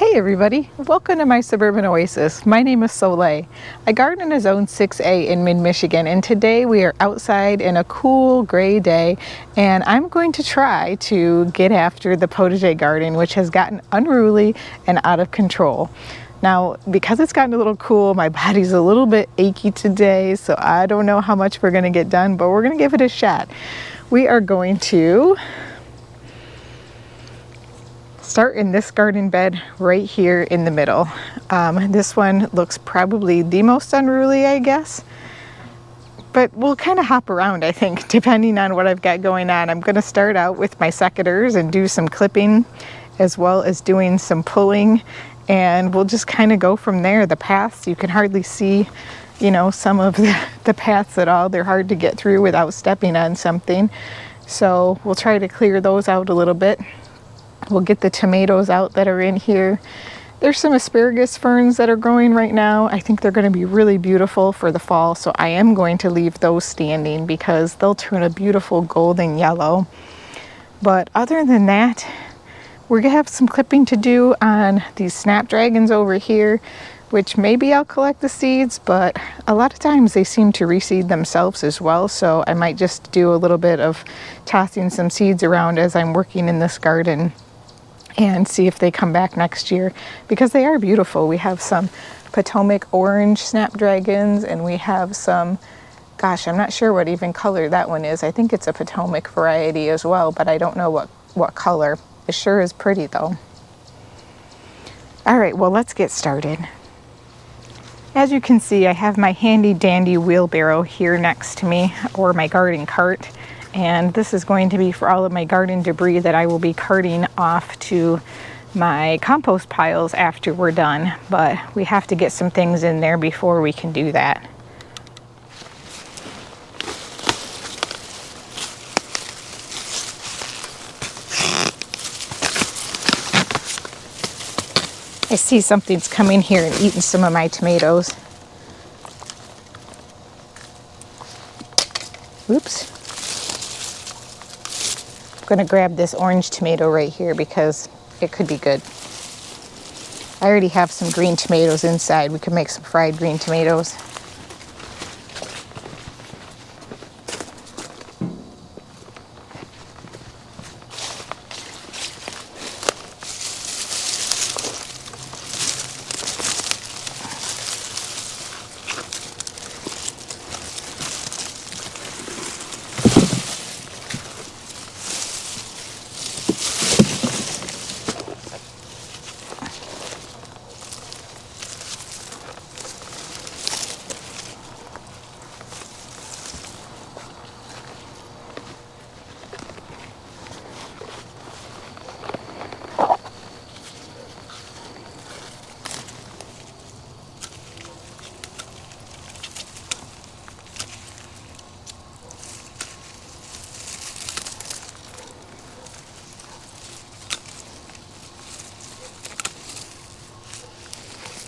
Hey everybody, welcome to my suburban oasis. My name is Soleil. I garden in a zone 6A in mid-Michigan, and today we are outside in a cool gray day, and I'm going to try to get after the potager garden, which has gotten unruly and out of control. Now, because it's gotten a little cool, my body's a little bit achy today, so I don't know how much we're going to get done, but we're going to give it a shot. We are going to start in this garden bed right here in the middle. This one looks probably the most unruly, I guess, but we'll kind of hop around, I think, depending on what I've got going on. I'm going to start out with my secateurs and do some clipping as well as doing some pulling, and we'll just kind of go from there. The paths, you can hardly see, you know, some of the paths at all. They're hard to get through without stepping on something, so we'll try to clear those out a little bit. We'll get the tomatoes out that are in here. There's some asparagus ferns that are growing right now. I think they're going to be really beautiful for the fall, so I am going to leave those standing because they'll turn a beautiful golden yellow. But other than that, we're going to have some clipping to do on these snapdragons over here, which maybe I'll collect the seeds, but a lot of times they seem to reseed themselves as well, so I might just do a little bit of tossing some seeds around as I'm working in this garden and see if they come back next year, because they are beautiful. We have some Potomac orange snapdragons, and we have some, gosh, I'm not sure what even color that one is. I think it's a Potomac variety as well, but I don't know what color. It sure is pretty though. All right, well, let's get started. As you can see, I have my handy dandy wheelbarrow here next to me, or my garden cart. And this is going to be for all of my garden debris that I will be carting off to my compost piles after we're done. But we have to get some things in there before we can do that. I see something's coming here and eating some of my tomatoes. Oops. I'm going to grab this orange tomato right here because it could be good. I already have some green tomatoes inside. We could make some fried green tomatoes.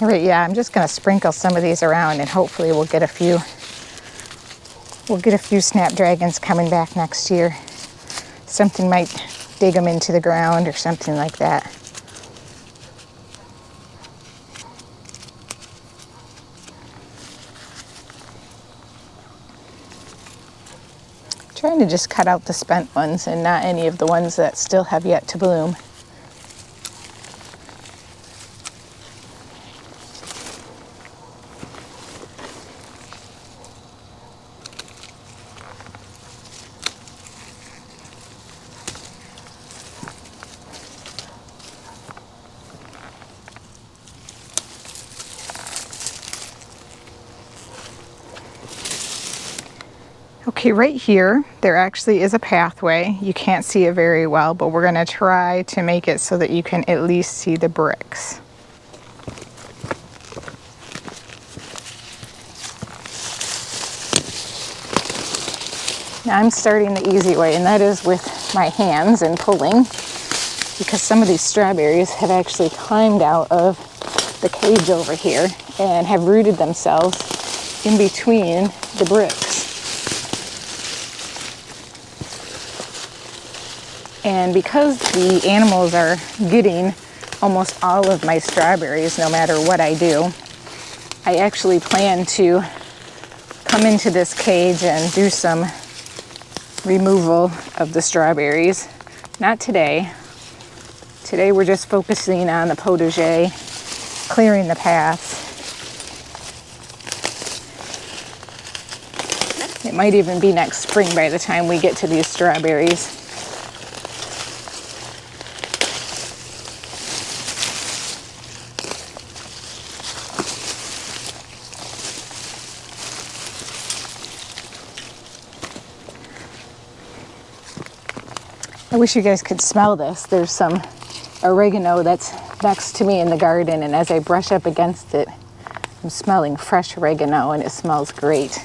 All right, yeah, I'm just going to sprinkle some of these around, and hopefully we'll get a few snapdragons coming back next year. Something might dig them into the ground or something like that. Trying to just cut out the spent ones and not any of the ones that still have yet to bloom. Okay, right here, there actually is a pathway. You can't see it very well, but we're going to try to make it so that you can at least see the bricks. Now I'm starting the easy way, and that is with my hands and pulling, because some of these strawberries have actually climbed out of the cage over here and have rooted themselves in between the bricks. And because the animals are getting almost all of my strawberries no matter what I do. I actually plan to come into this cage and do some removal of the strawberries. Not today. Today we're just focusing on the potager, clearing the paths. It might even be next spring by the time we get to these strawberries. I wish you guys could smell this. There's some oregano that's next to me in the garden, and as I brush up against it, I'm smelling fresh oregano and it smells great.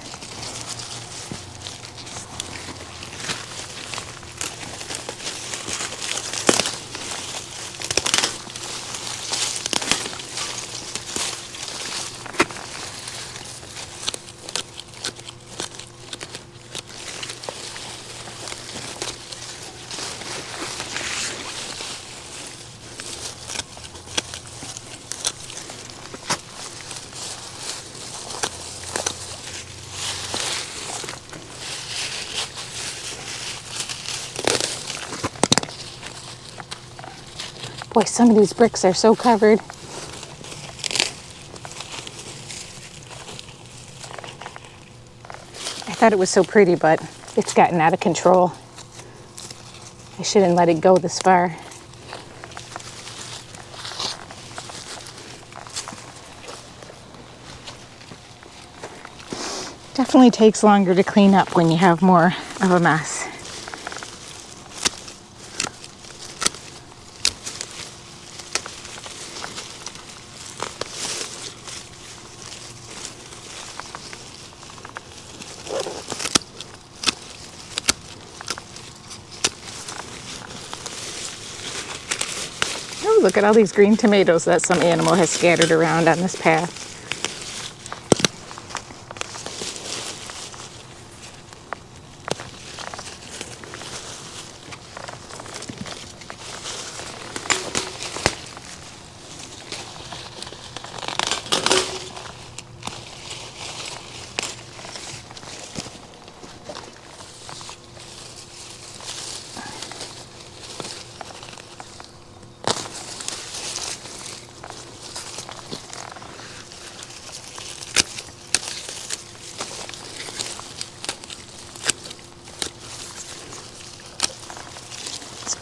Boy, some of these bricks are so covered. I thought it was so pretty, but it's gotten out of control. I shouldn't let it go this far. Definitely takes longer to clean up when you have more of a mess. Oh, look at all these green tomatoes that some animal has scattered around on this path.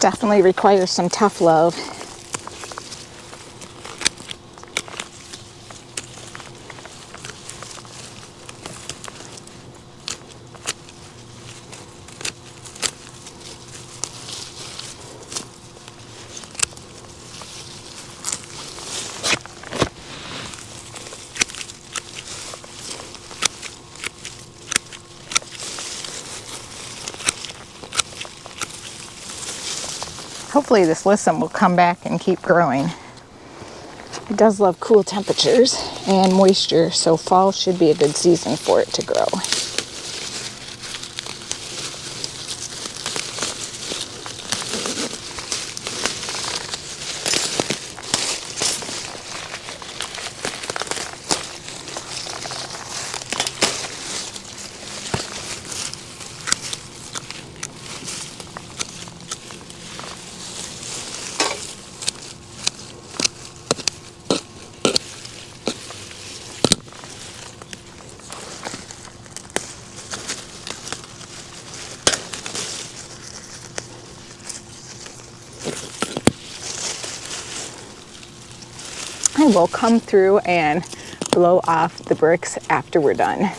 Definitely requires some tough love. Hopefully this lissome will come back and keep growing. It does love cool temperatures and moisture, so fall should be a good season for it to grow. I will come through and blow off the bricks after we're done.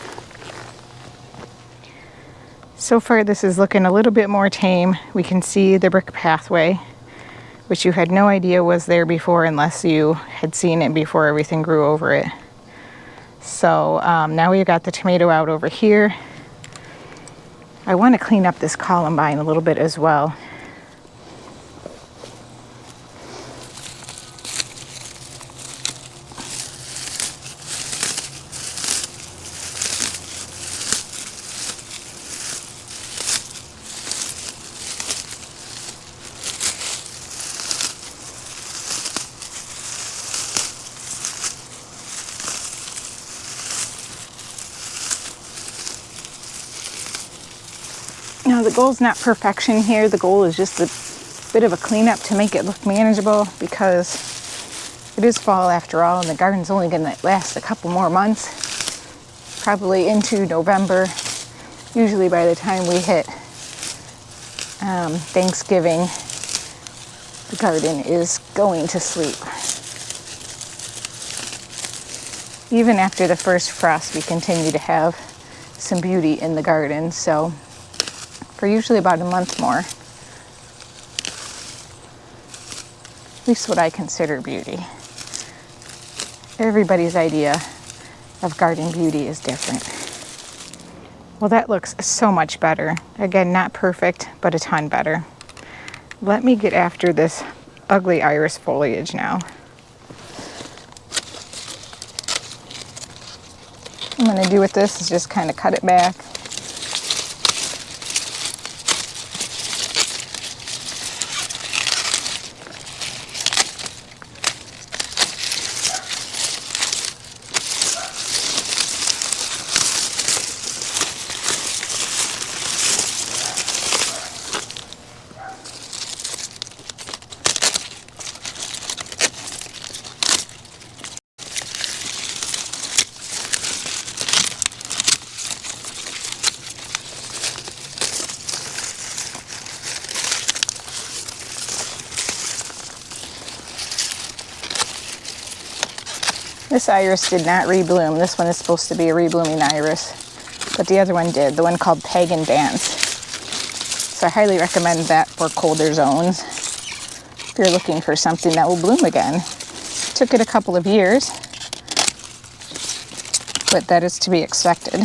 So far this is looking a little bit more tame. We can see the brick pathway, which you had no idea was there before unless you had seen it before everything grew over it. So now we've got the tomato out over here. I want to clean up this columbine a little bit as well. The goal's not perfection here. The goal is just a bit of a cleanup to make it look manageable, because it is fall after all, and the garden's only going to last a couple more months, probably into November. Usually by the time we hit Thanksgiving, the garden is going to sleep. Even after the first frost, we continue to have some beauty in the garden, so for usually about a month more. At least what I consider beauty. Everybody's idea of garden beauty is different. Well, that looks so much better. Again, not perfect, but a ton better. Let me get after this ugly iris foliage now. What I'm going to do with this is just kind of cut it back. This iris did not rebloom. This one is supposed to be a reblooming iris, but the other one did, the one called Pagan Dance. So I highly recommend that for colder zones if you're looking for something that will bloom again. Took it a couple of years, but that is to be expected.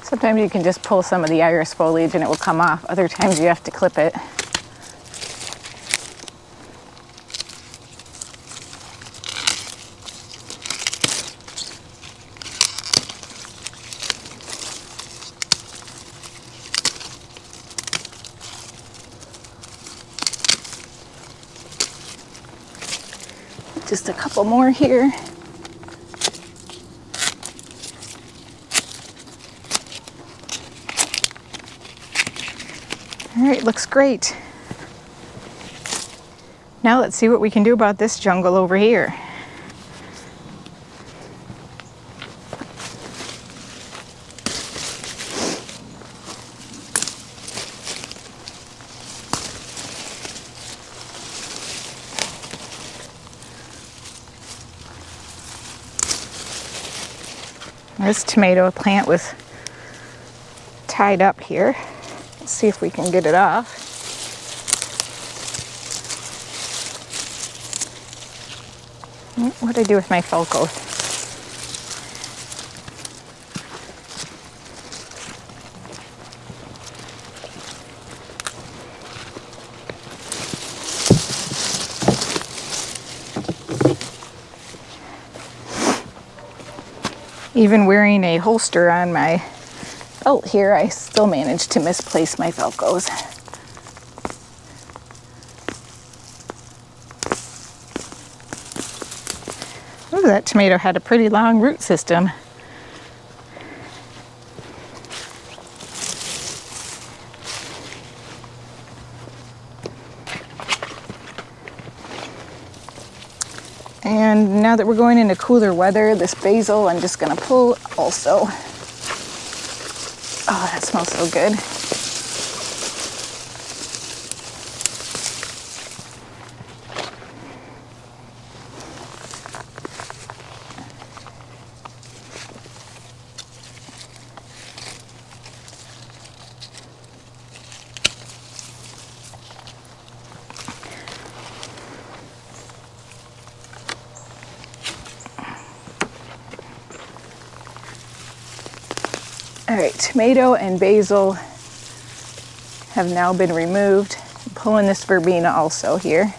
Sometimes you can just pull some of the iris foliage and it will come off. Other times you have to clip it. Just a couple more here. All right, looks great. Now let's see what we can do about this jungle over here. This tomato plant was tied up here. Let's see if we can get it off. What did I do with my Felco? Even wearing a holster on my belt here, I still managed to misplace my Felcos. Ooh, that tomato had a pretty long root system. And now that we're going into cooler weather, this basil I'm just gonna pull also. Oh, that smells so good. All right, tomato and basil have now been removed. I'm pulling this verbena also here.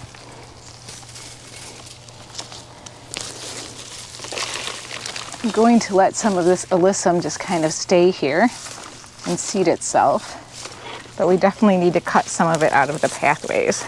I'm going to let some of this alyssum just kind of stay here and seed itself, but we definitely need to cut some of it out of the pathways.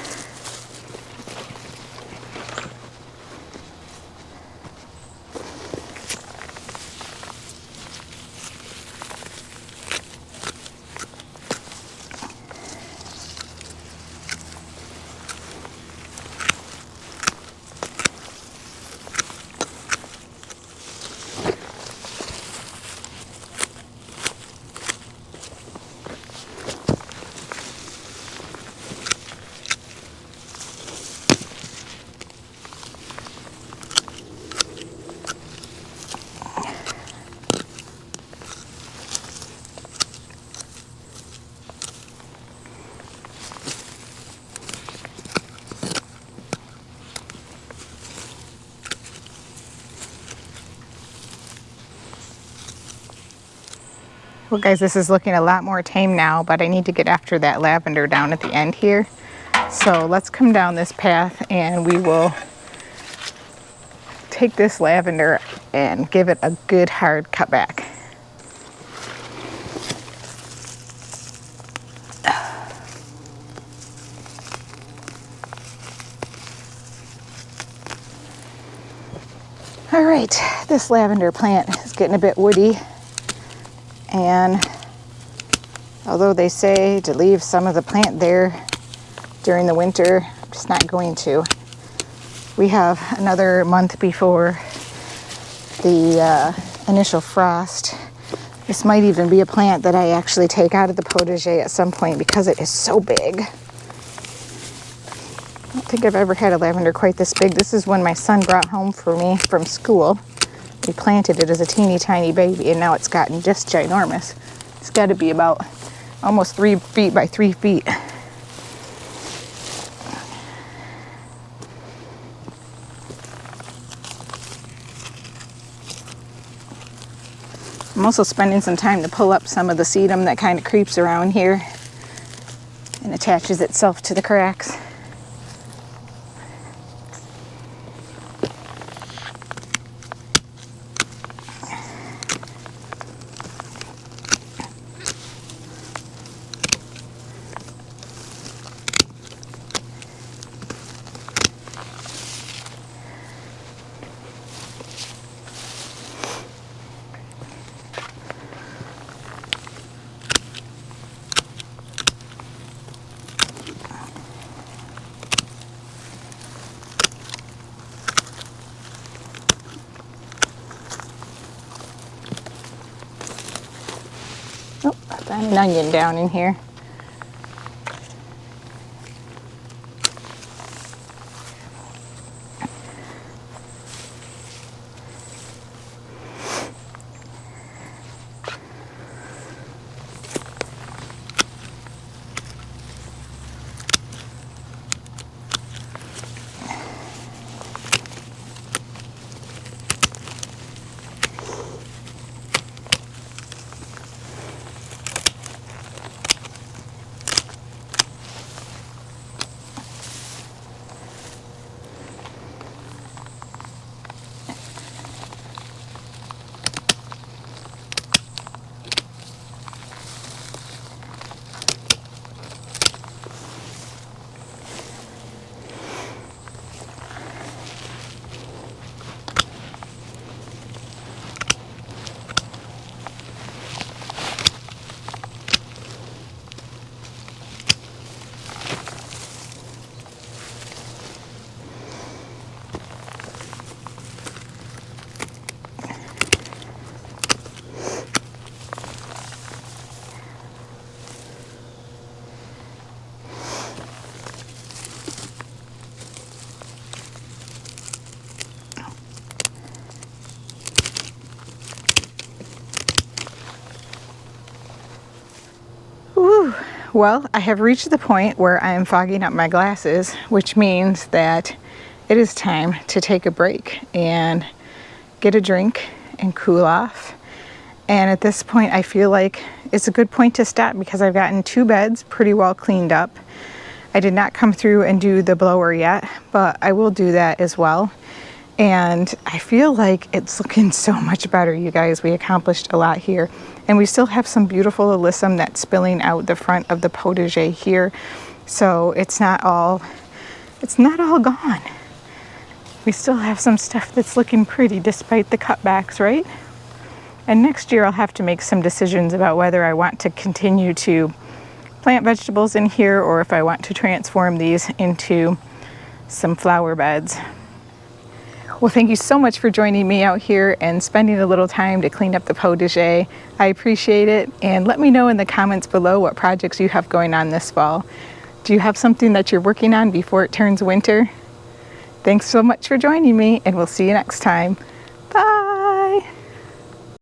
Well guys, this is looking a lot more tame now, but I need to get after that lavender down at the end here. So let's come down this path and we will take this lavender and give it a good hard cut back. All right, this lavender plant is getting a bit woody. And although they say to leave some of the plant there during the winter, I'm just not going to. We have another month before the initial frost. This might even be a plant that I actually take out of the potager at some point because it is so big. I don't think I've ever had a lavender quite this big. This is one my son brought home for me from school. We planted it as a teeny tiny baby and now it's gotten just ginormous. It's got to be about almost 3 feet by 3 feet. I'm also spending some time to pull up some of the sedum that kind of creeps around here and attaches itself to the cracks. Oh, I found an onion down in here. Whew. Well, I have reached the point where I am fogging up my glasses, which means that it is time to take a break and get a drink and cool off And at this point, I feel like it's a good point to stop because I've gotten 2 beds pretty well cleaned up. I did not come through and do the blower yet, but I will do that as well. And I feel like it's looking so much better, you guys. We accomplished a lot here. And we still have some beautiful alyssum that's spilling out the front of the potager here. So it's not all gone. We still have some stuff that's looking pretty despite the cutbacks, right? And next year I'll have to make some decisions about whether I want to continue to plant vegetables in here or if I want to transform these into some flower beds. Well, thank you so much for joining me out here and spending a little time to clean up the potager. I appreciate it, and let me know in the comments below what projects you have going on this fall. Do you have something that you're working on before it turns winter? Thanks so much for joining me, and we'll see you next time.